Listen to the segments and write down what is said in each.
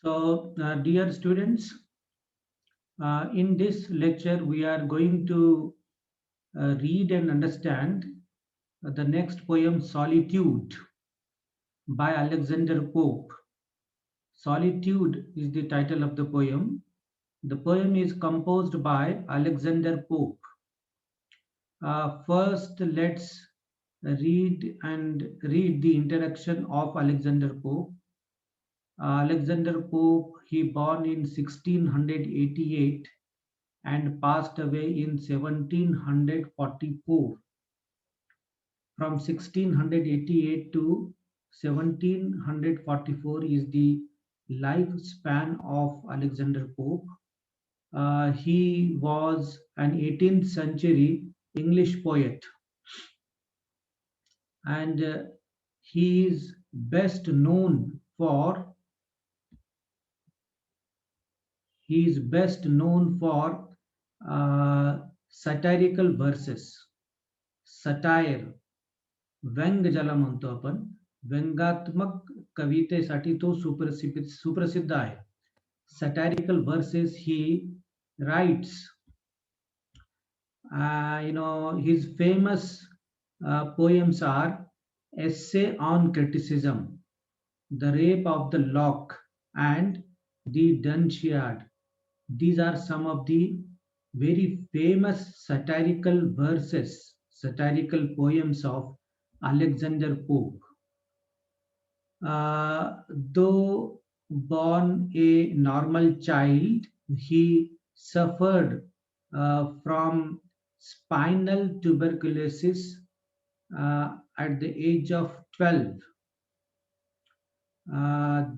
Dear students, in this lecture, we are going to read and understand the next poem, Solitude, by Alexander Pope. Solitude is the title of the poem. The poem is composed by Alexander Pope. First, let's read the introduction of Alexander Pope. Alexander Pope, he born in 1688 and passed away in 1744. From 1688 to 1744 is the lifespan of Alexander Pope. He was an 18th century English poet, and he is best known for satirical verses. Satire, व्यंग ज्याला म्हणतो आपण, व्यंगात्मक कवितेसाठी तो सुप्रसिद्ध आहे. Satirical verses he writes. His famous poems are Essay on Criticism, The Rape of the Lock, and The Dunciad. These are some of the very famous satirical verses, satirical poems of Alexander Pope. Though born a normal child, he suffered from spinal tuberculosis at the age of 12.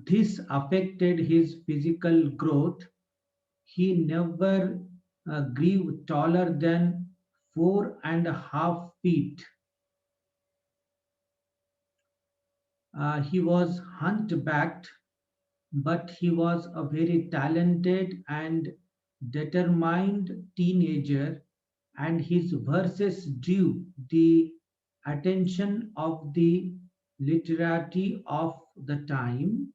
This affected his physical growth. He never grew taller than 4.5 feet. He was hunchbacked, but he was a very talented and determined teenager, and his verses drew the attention of the literati of the time.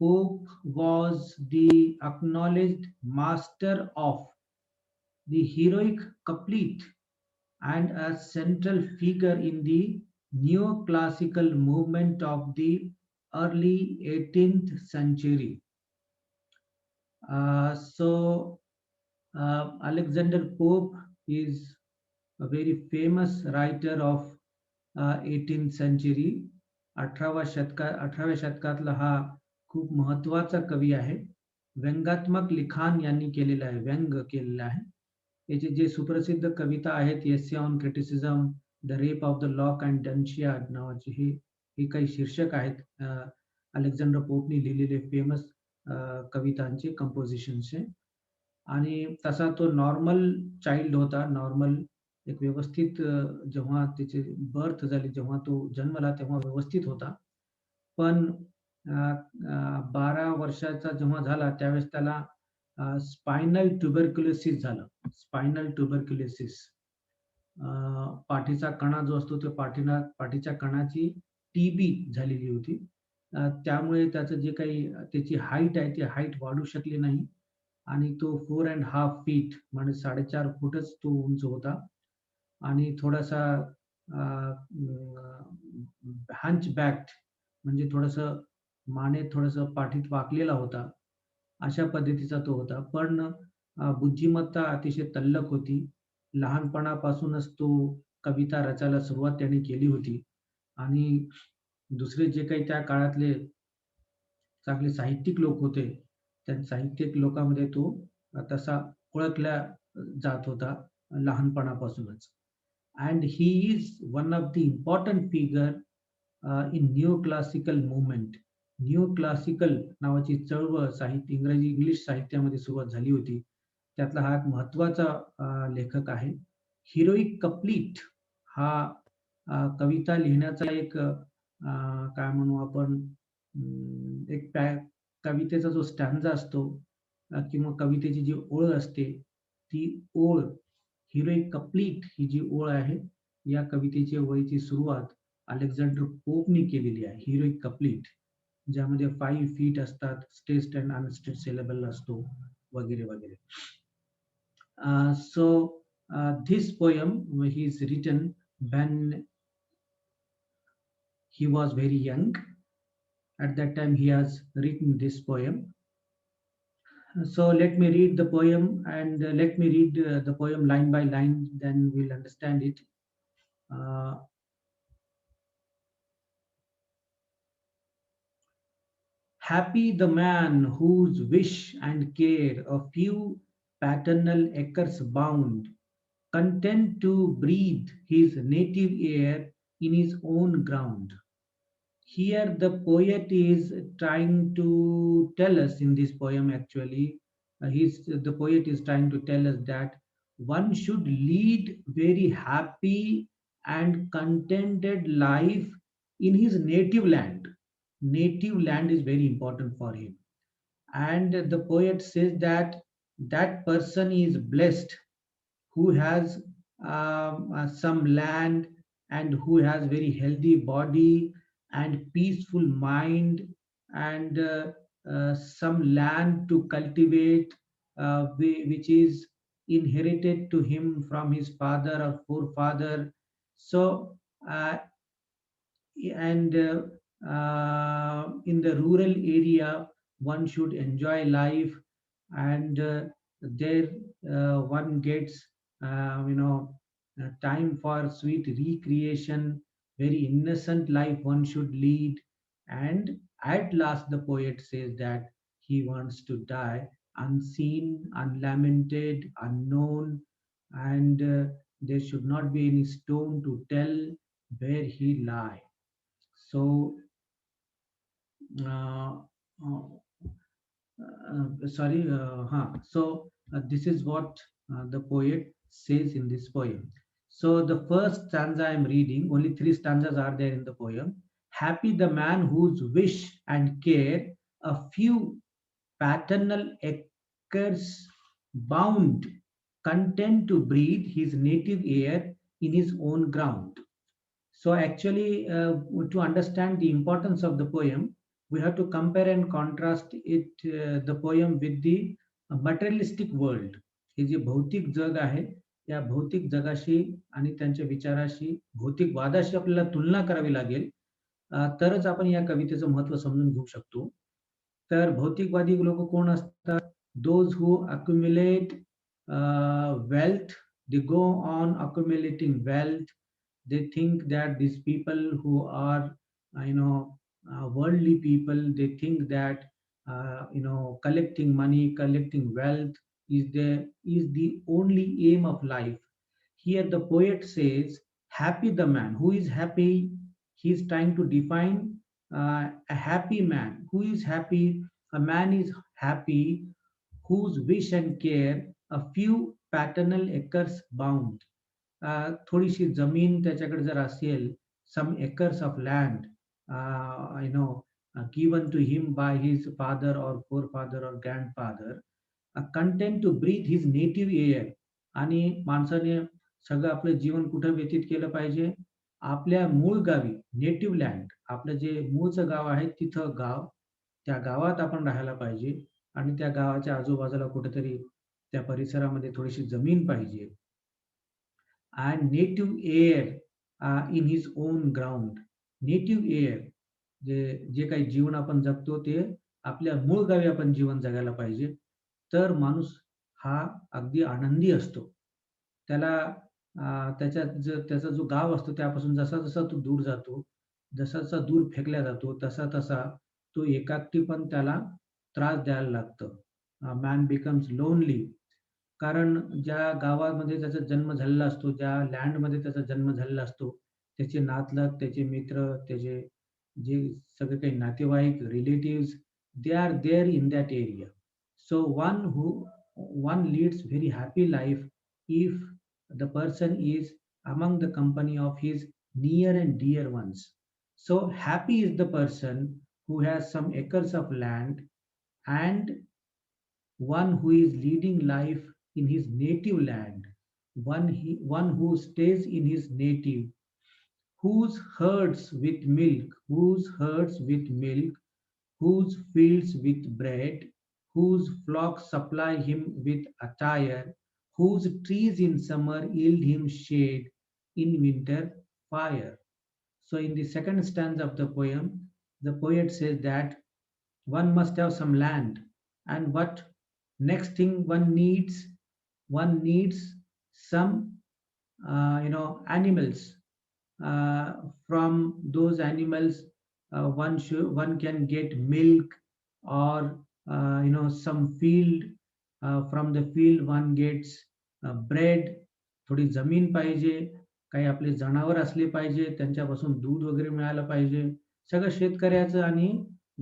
Pope was the acknowledged master of the heroic couplet and a central figure in the neoclassical movement of the early 18th century. Alexander Pope is a very famous writer of 18th century. 18व्या शतकातला हा खूप महत्वाचा कवी आहे. व्यंगात्मक लिखाण यांनी केलेलं आहे, व्यंग केलेलं आहे. याचे जे सुप्रसिद्ध कविता आहेत, essay on criticism, the rape of the lock and Dunciad नावाचे हे काही शीर्षक आहेत अलेक्झांडर पोपनी लिहिलेले फेमस कवितांचे, कंपोजिशनचे. आणि तसा तो नॉर्मल चाइल्ड होता, नॉर्मल एक व्यवस्थित, जेव्हा त्याची बर्थ झाली, जेव्हा तो जन्मला तेव्हा व्यवस्थित होता. पण 12 वर्षाचा जेव्हा झाला त्यावेळेस त्याला स्पायनल ट्युबरक्युलोसिस झालं. स्पायनल ट्युबरक्युलोसिस, पाठीचा कणा जो असतो तो पाठीच्या कणाची टीबी झालेली होती. त्यामुळे त्याचं जे काही त्याची हाईट आहे ती हाईट वाढू शकली नाही आणि तो 4.5 फीट म्हणजे 4.5 फूटच तो उंच होता आणि थोडासा हंचबॅक्ड म्हणजे थोडंसं माने थोडंसं पाठीत वाकलेला होता, अशा पद्धतीचा तो होता. पण बुद्धिमत्ता अतिशय तल्लख होती. लहानपणापासूनच तो कविता रचायला सुरुवात त्याने केली होती आणि दुसरे जे काही त्या काळातले चांगले साहित्यिक लोक होते, त्या साहित्यिक लोकांमध्ये तो तसा ओळखला जात होता लहानपणापासूनच. And he is one of the important figure in new classical movement. New classical नावाची चळवळ इंग्लिश साहित्यामध्ये सुरुवात झाली होती, त्यातला हा एक महत्वाचा लेखक आहे. हिरोईक कप्लीट हा कविता लिहिण्याचा एक काय म्हणू आपण, एक कवितेचा जो स्टॅन्झा असतो किंवा कवितेची जी ओळ असते, ती ओळ, हिरोईक कप्लीट ही जी ओळ आहे, या कवितेची ओळीची सुरुवात अलेक्झांडर पोपनी केलेली आहे. हिरोईक कप्लीट ज्यामध्ये 5 फीट असतात, स्ट्रेस्ड अँड अनस्ट्रेस्ड सिलेबल असतो वगैरे वगैरे. So this poem he is written when he was very young. At that time he has written this poem. So let me read the poem, and let me read the poem line by line, then we'll understand it. Uh, Happy the man whose wish and care a few paternal acres bound, content to breathe his native air in his own ground. Here the poet is trying to tell us in this poem, actually, the poet is trying to tell us that one should lead very happy and contented life in his native land. Native land is very important for him, and the poet says that that person is blessed who has some land, and who has very healthy body and peaceful mind, and some land to cultivate, which is inherited to him from his father or forefather. So uh, and in the rural area one should enjoy life, and there one gets time for sweet recreation, very innocent life one should lead. And at last the poet says that he wants to die unseen, unlamented, unknown, and there should not be any stone to tell where he lie. So, uh, uh, sorry, so this is what the poet says in this poem. So the first stanza I am reading, only three stanzas are there in the poem. Happy the man whose wish and care a few paternal acres bound, content to breathe his native air in his own ground. So actually, to understand the importance of the poem, we have to compare and contrast it, the poem with the materialistic world. हे जे भौतिक जग आहे, या भौतिक जगाशी आणि त्यांच्या विचाराशी, भौतिक वादाशी आपल्याला तुलना करावी लागेल, तरच आपण या कवितेचं महत्त्व समजून घेऊ शकतो. तर भौतिकवादी लोक कोण असतात? Those who accumulate wealth, they go on accumulating wealth. They think that these people who are worldly people, they think that collecting money, collecting wealth is the only aim of life. Here the poet says, happy the man who is happy. He is trying to define a happy man. Who is happy? A man is happy whose wish and care a few paternal acres bound. थोडीशी जमीन त्याच्याकडे जर असेल, some acres of land, given to him by his father or forefather or grandfather, content to breathe his native air. आणि माणसाने सगळं आपलं जीवन कुठं व्यतीत केलं पाहिजे? आपल्या मूळ गावी, नेटिव्ह लँड, आपलं जे मूळचं गाव आहे तिथं गाव, त्या गावात आपण राहायला पाहिजे, आणि त्या गावाच्या आजूबाजूला कुठेतरी त्या परिसरामध्ये थोडीशी जमीन पाहिजे, and native air in his own ground. Native air, जे जे काही जीवन आपण जगतो ते आपल्या मूळ गावी आपण जीवन जगायला पाहिजे. तर माणूस हा अगदी आनंदी असतो. त्याला त्याचा जो गाव असतो त्यापासून जसा-जसा तो दूर जातो, जसा-जसा दूर फेकला जातो, तसा-तसा तो एकाकीपण त्याला त्रास द्यायला लागतं. Man becomes lonely. कारण ज्या गावामध्ये त्याचा जन्म झालेला असतो, ज्या लँडमध्ये त्याचा जन्म झालेला असतो, त्याचे नातलग, त्याचे मित्र, त्याचे जे सगळे काही नातेवाईक, relatives, they are there in that area. So one leads very happy life if the person is among the company of his near and dear ones. So happy is the person who has some acres of land, and one who is leading life in his native land, one who stays in his native, whose herds with milk whose fields with bread, whose flocks supply him with attire, whose trees in summer yield him shade, in winter fire. So, in the second stanza of the poem, the poet says that one must have some land, and what next thing one needs some animals. From those animals, one can get milk, or some field. From the field one gets bread. थोडी जमीन पाहिजे, काही आपले जनावर असले पाहिजे, त्यांच्यापासून दूध वगैरे मिळालं पाहिजे. सगळं शेतकऱ्याचं आणि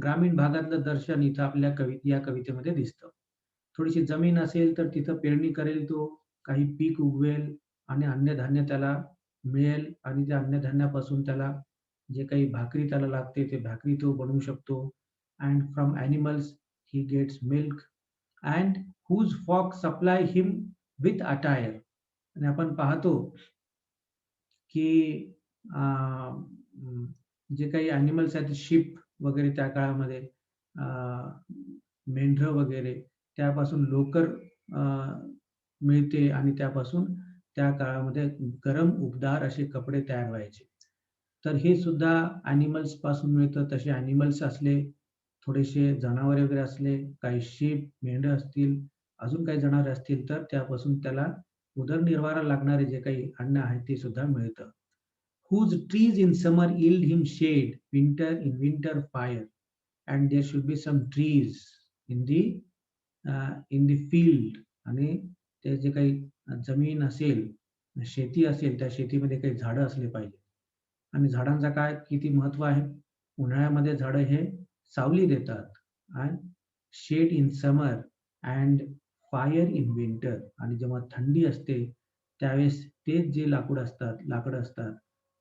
ग्रामीण भागातलं दर्शन इथं आपल्या या कवितेमध्ये दिसतं. थोडीशी जमीन असेल तर तिथं पेरणी करेल तो, काही पीक उगवेल आणि अन्नधान्य त्याला मिळेल, आणि त्या अन्नधान्यापासून त्याला जे काही भाकरी त्याला लागते ते भाकरी तो बनवू शकतो. And from animals he gets milk, and whose folk supply him with attire. आणि आपण पाहतो की जे काही ॲनिमल्स आहेत, शिप वगैरे त्या काळामध्ये, मेंढरं वगैरे, त्यापासून लोकर अ, मिळते आणि त्यापासून त्या काळामध्ये गरम उबदार असे कपडे तयार व्हायचे. तर हे सुद्धा ॲनिमल्स पासून मिळतं. तसे ॲनिमल्स असले, थोडेसे जनावरे वगैरे असले, काही शीप, मेंढरं असतील, अजून काही जनावरे असतील, तर त्यापासून त्याला उदरनिर्वाहाला लागणारे जे काही अन्न आहे ते सुद्धा मिळतं. Whose trees in summer yield him shade, in winter fire. And there should be some trees in the field, आणि ते जे काही जमीन असेल, शेती असेल, त्या शेतीमध्ये काही झाडं असले पाहिजे. आणि झाडांचा काय किती महत्व आहे. उन्हाळ्यामध्ये झाडं हे सावली देतात, आणि shade in summer and fire in winter. आणि जेव्हा थंडी असते त्यावेळेस तेच जे लाकडं असतात,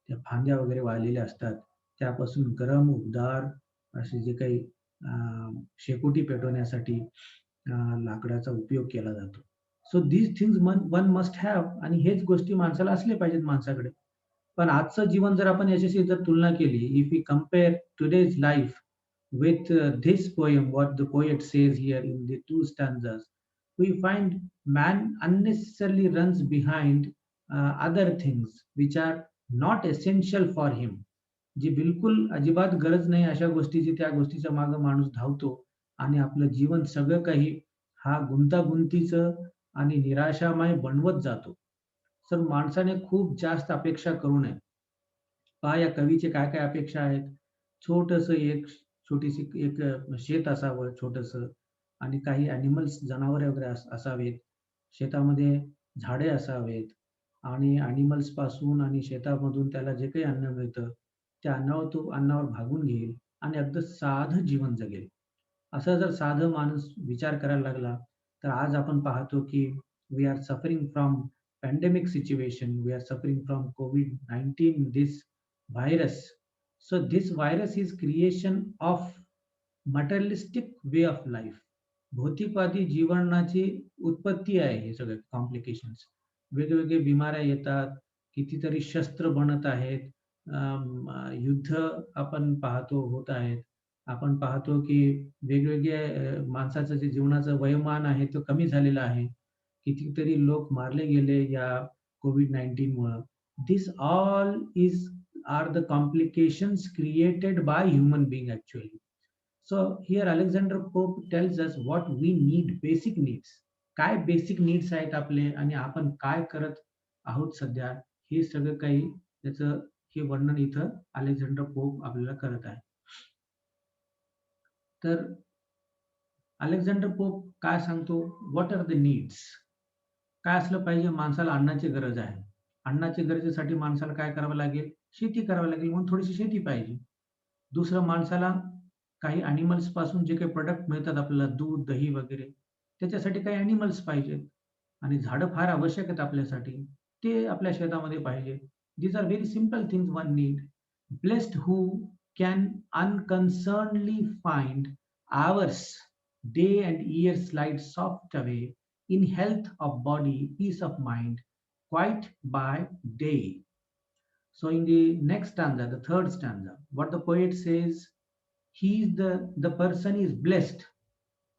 त्या फांद्या वगैरे वाळलेल्या असतात, त्यापासून गरम उबदार असे जे काही शेकोटी पेटवण्यासाठी लाकडाचा उपयोग केला जातो. So these things one must have, आणि हेच गोष्टी माणसाला असले पाहिजेत माणसाकडे. पण आजचं जीवन जर आपण याच्याशी जर तुलना केली, if we compare today's life with this poem, what the poet says here in the two stanzas, we find man unnecessarily runs behind other things which are not essential for him. जी बिलकुल अजिबात गरज नाही अशा गोष्टीची, त्या गोष्टीच्या मागे माणूस धावतो, आणि आपलं जीवन सगळं काही हा गुंतागुंतीचं आणि निराशामय बनवत जातो. तर माणसाने खूप जास्त अपेक्षा करू नये. पहा या कवीचे काय काय अपेक्षा आहेत. छोटंसं छोटीशी शेत असावं छोटंसं, आणि काही ॲनिमल्स, जनावरे वगैरे असावेत. शेतामध्ये झाडे असावेत, आणि ॲनिमल्सपासून आणि शेतामधून त्याला जे काही अन्न मिळतं, त्या अन्नावर भागून घेईल आणि अगदी साधं जीवन जगेल. असं जर साधं माणूस विचार करायला लागला, तर आज आपण पाहतो की we are suffering from pandemic situation, we are suffering from COVID-19, this virus. So this virus is creation of materialistic way of life. भौतिकवादी जीवनाची उत्पत्ती आहे हे सगळे कॉम्प्लिकेशन्स. वेगवेगळे बिमाऱ्या येतात, कितीतरी शस्त्र बनत आहेत, युद्ध आपण पाहतो होत आहेत. आपण पाहतो की वेगवेगळे माणसाचं जे जीवनाचं वयोमान आहे तो कमी झालेला आहे. कितीतरी लोक मारले गेले या COVID-19 मुळं. This all are the complications created by human being actually. So here Alexander Pope tells us what we need, basic needs. काय बेसिक नीड्स आहेत आपले, आणि आपण काय करत आहोत सध्या, हे सगळं काही त्याचं हे वर्णन इथं अलेक्झांडर पोप आपल्याला करत आहे. तर अलेक्झांडर पोप काय सांगतो, व्हॉट आर द नीड्स. काय असलं पाहिजे, माणसाला अन्नाची गरज आहे. अन्नाच्या गरजेसाठी माणसाला काय करावं लागेल, शेती करावी लागेल, म्हणून थोडीशी शेती पाहिजे. दुसरं, माणसाला काही ॲनिमल्स पासून जे काही प्रॉडक्ट मिळतात आपल्याला, दूध, दही वगैरे, त्याच्यासाठी काही ॲनिमल्स पाहिजेत. आणि झाडं फार आवश्यक आहेत आपल्यासाठी, ते आपल्या शेतामध्ये पाहिजे. These are very simple things one need. Blessed who can unconcernedly find hours, day and year slide soft away, in health of body, peace of mind, quite by day. So in the next stanza, the third stanza, what the poet says, he is the person is blessed.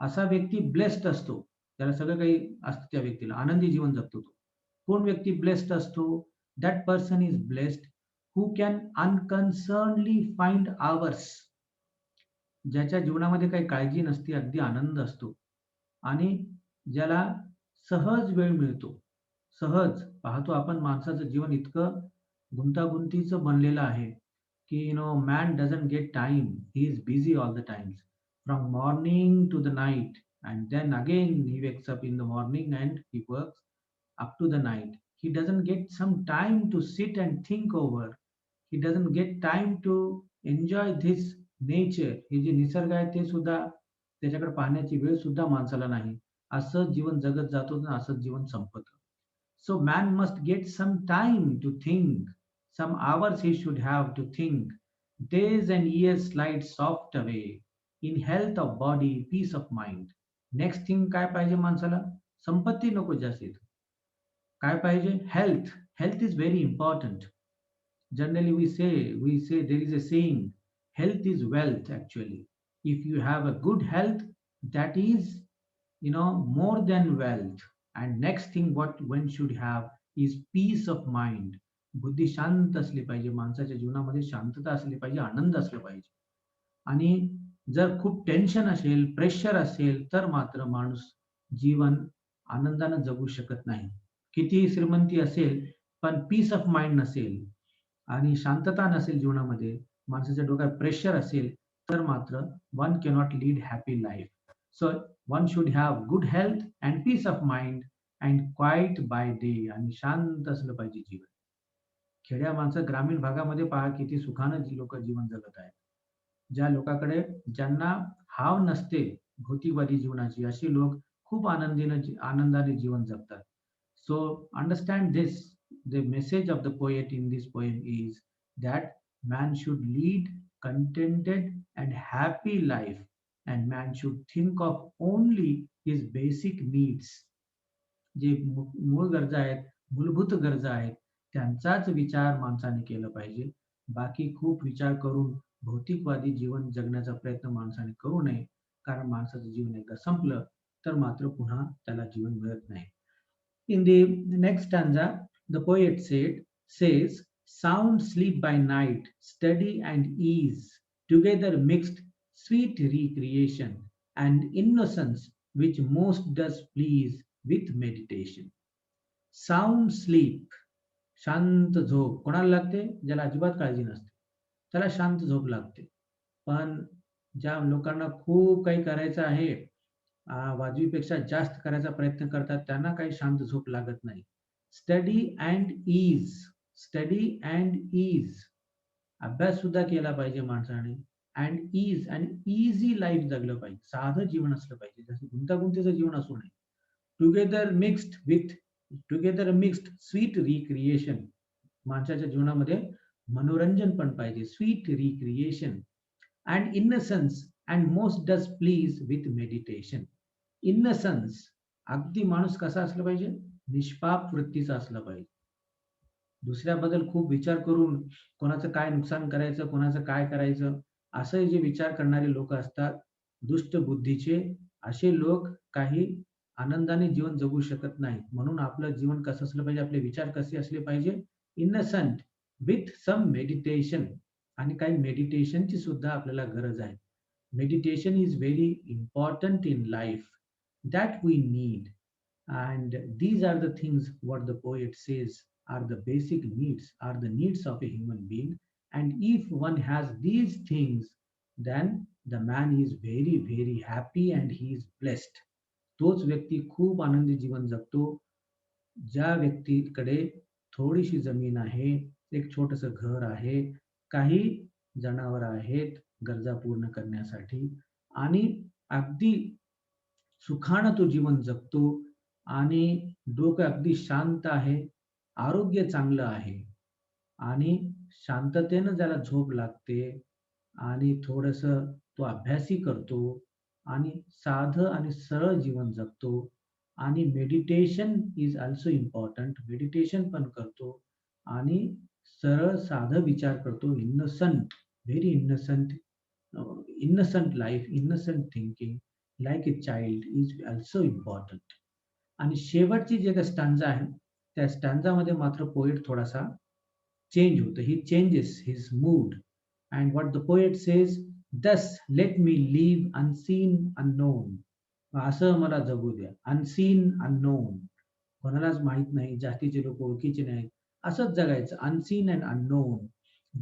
असा व्यक्ती blessed असतो. त्याला सगळं काही असतं त्या व्यक्तीला. आनंदी जीवन जगतो तो. कोण व्यक्ती ब्लेस्ड असतो? That person is blessed who can unconcernedly find hours. ज्याच्या जीवनामध्ये काही काळजी नसते, अगदी आनंद असतो आणि ज्याला सहज वेळ मिळतो. सहज पाहतो आपण माणसाचं जीवन इतकं गुंतागुंतीचं बनलेलं आहे, की man doesn't get time. He is busy all the times. From morning to the night and then again he wakes up in the morning and he works up to the night. He doesn't get some time to sit and think over. He doesn't get time to enjoy this nature. हे जे निसर्ग आहे ते सुद्धा त्याच्याकडे पाहण्याची वेळ सुद्धा माणसाला नाही. असंच जीवन जगत जातो आणि असंच जीवन संपतं. So man must get some time to think. Some hours he should have to think. Days and years slide soft away. In health of body, peace of mind. Next thing काय पाहिजे माणसाला? संपत्ती नको जास्तीत. काय पाहिजे? Health. Health is very important. Generally, we say there is a saying, health is wealth actually. If you have a good health, that is, more than wealth. And next thing what one should have is peace of mind. बुद्धी शांत असली पाहिजे. माणसाच्या जीवनामध्ये शांतता असली पाहिजे, आनंद असला पाहिजे. आणि जर खूप टेन्शन असेल, प्रेशर असेल, तर मात्र माणूस जीवन आनंदानं जगू शकत नाही. कितीही श्रीमंती असेल, पण पीस ऑफ माइंड नसेल आणि शांतता नसेल जीवनामध्ये, माणसाच्या डोक्यात प्रेशर असेल, तर मात्र one cannot lead happy life. So one should have good health and peace of mind and quiet by day. आणि शांत असलं पाहिजे जीवन. खेड्या माणसं ग्रामीण भागामध्ये पहा किती सुखानं लोक जीवन जगत आहेत. ज्या लोकांकडे ज्यांना हाव नसते भौतिकवादी जीवनाची, अशी लोक खूप आनंदाने जीवन जगतात. So understand this. The message of the poet in this poem is that man should lead contented and happy life, and man should think of only his basic needs. जे मूळ गरजा आहेत, मूलभूत गरजा आहेत, त्यांचाच विचार माणसाने केला पाहिजे. बाकी खूप विचार करून भौतिकवादी जीवन जगण्याचा प्रयत्न माणसाने करू नये. कारण माणसाचं जीवन एकदा संपलं तर मात्र पुन्हा त्याला जीवन मिळत नाही. In the next stanza, the poet says, sound sleep by night, steady and ease, together mixed, sweet recreation, and innocence which most does please with meditation. Sound sleep, शांत झोप कोणाला लागते? ज्याला अजिबात काळजी नसते, त्याला शांत झोप लागते. पण ज्या लोकांना खूप काही करायचं आहे, वाजवीपेक्षा जास्त करायचा प्रयत्न करतात, त्यांना काही शांत झोप लागत नाही. Study and ease. Study and ease. अभ्यास सुद्धा केला पाहिजे माणसाने. अँड ईज आणि इझी लाईफ जगलं पाहिजे. साधं जीवन असलं पाहिजे, जसं गुंतागुंतीचं जीवन असू नये. Together mixed sweet recreation. माणसाच्या जीवनामध्ये मनोरंजन पण पाहिजे. Sweet recreation and innocence and most does please with meditation. Innocence, अगदी माणूस कसा असला पाहिजे? निष्पाप वृत्तीचा असला पाहिजे. दुसऱ्याबद्दल खूप विचार करून कोणाचं काय नुकसान करायचं, कोणाचं काय करायचं, असे जे विचार करणारे लोक असतात, दुष्ट बुद्धीचे, असे लोक काही आनंदाने जीवन जगू शकत नाहीत. म्हणून आपलं जीवन कसं असलं पाहिजे, आपले विचार कसे असले पाहिजे? इनसंट विथ सम मेडिटेशन. आणि काही मेडिटेशनची सुद्धा आपल्याला गरज आहे. Meditation is very important in life that we need, and these are the things what the poet says are the basic needs, are the needs of a human being. And if one has these things, then the man is very very happy and he is blessed. तोच व्यक्ती खूप आनंदी जीवन जगतो. ज्या व्यक्तीकडे थोडीशी जमीन आहे, एक छोटंसं घर आहे, काही जनावर आहेत गरजा पूर्ण करण्यासाठी, आणि अगदी सुखानं तो जीवन जगतो आणि डोकं अगदी शांत आहे, आरोग्य चांगलं आहे आणि शांततेनं ज्याला झोप लागते आणि थोडंसं तो अभ्यासही करतो आणि साधं आणि सरळ जीवन जगतो आणि meditation is also important. Meditation पण करतो आणि सरळ साधं विचार करतो. इन्नोसंट, very इन्नोसंट innocent life, innocent thinking, like a child is also important. आणि शेवटची जे काही स्टॅन्झा आहे, त्या स्टॅन्झामध्ये मात्र पोएट थोडासा चेंज होतं. He changes his mood and what the poet says, "thus let me live unseen unknown." असं मला जगू द्या. Unseen unknown. कोणालाच माहीत नाही, जास्तीचे लोक ओळखीचे नाहीत. असंच जगायचं unseen and unknown.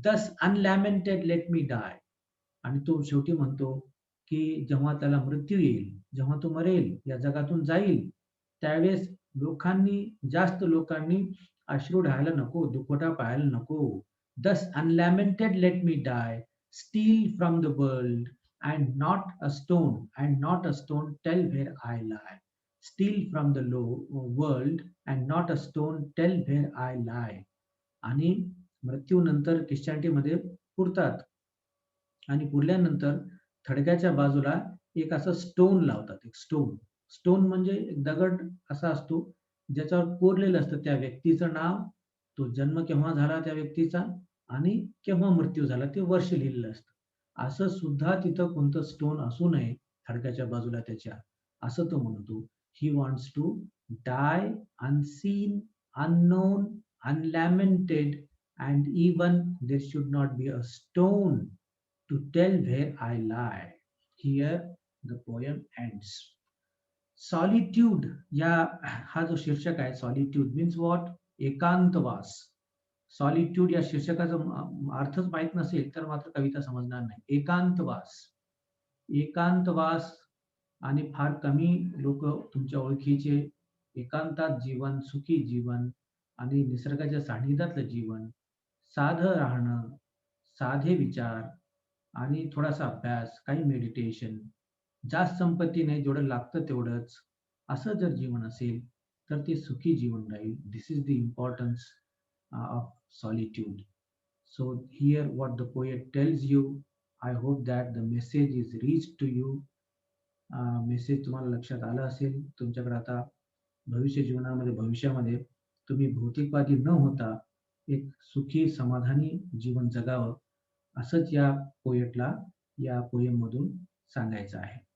"Thus unlamented let me die." आणि तो शेवटी म्हणतो, की जेव्हा त्याला मृत्यू येईल, जेव्हा तो मरेल, या जगातून जाईल, त्यावेळेस जास्त लोकांनी अश्रू ढाळायला नको, दुखवटा पाहायला नको. "Thus unlamented let me die, steal from the world, and not a stone tell where I lie." Steal from the world, and not a stone tell where I lie. आणि मृत्यूनंतर ख्रिश्चनिटीमध्ये पुरतात. आणि पुरल्यानंतर थडग्याच्या बाजूला एक असं स्टोन लावतात, एक स्टोन. स्टोन म्हणजे एक दगड असा असतो, ज्याच्यावर कोरलेलं असतं त्या व्यक्तीचं नाव, तो जन्म केव्हा झाला त्या व्यक्तीचा आणि केव्हा मृत्यू झाला ते वर्ष लिहिलेलं असतं. असं सुद्धा तिथं कोणतं स्टोन असू नये थडग्याच्या बाजूला त्याच्या, असं तो म्हणतो. He wants to die unseen, unknown, unlamented, and even there should not be a stone to tell where I lie. Here the poem ends. Solitude या हा जो शीर्षक आहे, सॉलिट्यूड मीन्स व्हॉट, एकांतवास. सॉलिट्यूड या शीर्षकाचा अर्थच माहित नसेल तर मात्र कविता समजणार नाही. एकांतवास, एकांतवास. आणि फार कमी लोक तुमच्या ओळखीचे एकांतात जीवन, सुखी जीवन आणि निसर्गाच्या सानिध्यातलं जीवन, साधं राहणं, साधे विचार आणि थोडासा अभ्यास, काही मेडिटेशन, जास्त संपत्ती नाही, जेवढं लागतं तेवढंच, असं जर जीवन असेल, तर ते सुखी जीवन राहील. This is the importance of solitude. So here what the poet tells you, I hope that the message is reached to you. Message तुम्हाला लक्षात आला असेल. तुमच्याकडे आता भविष्यामध्ये तुम्ही भौतिकवादी न होता एक सुखी, समाधानी जीवन जगावं, असंच या पोएटला या पोएममधून सांगायचं आहे.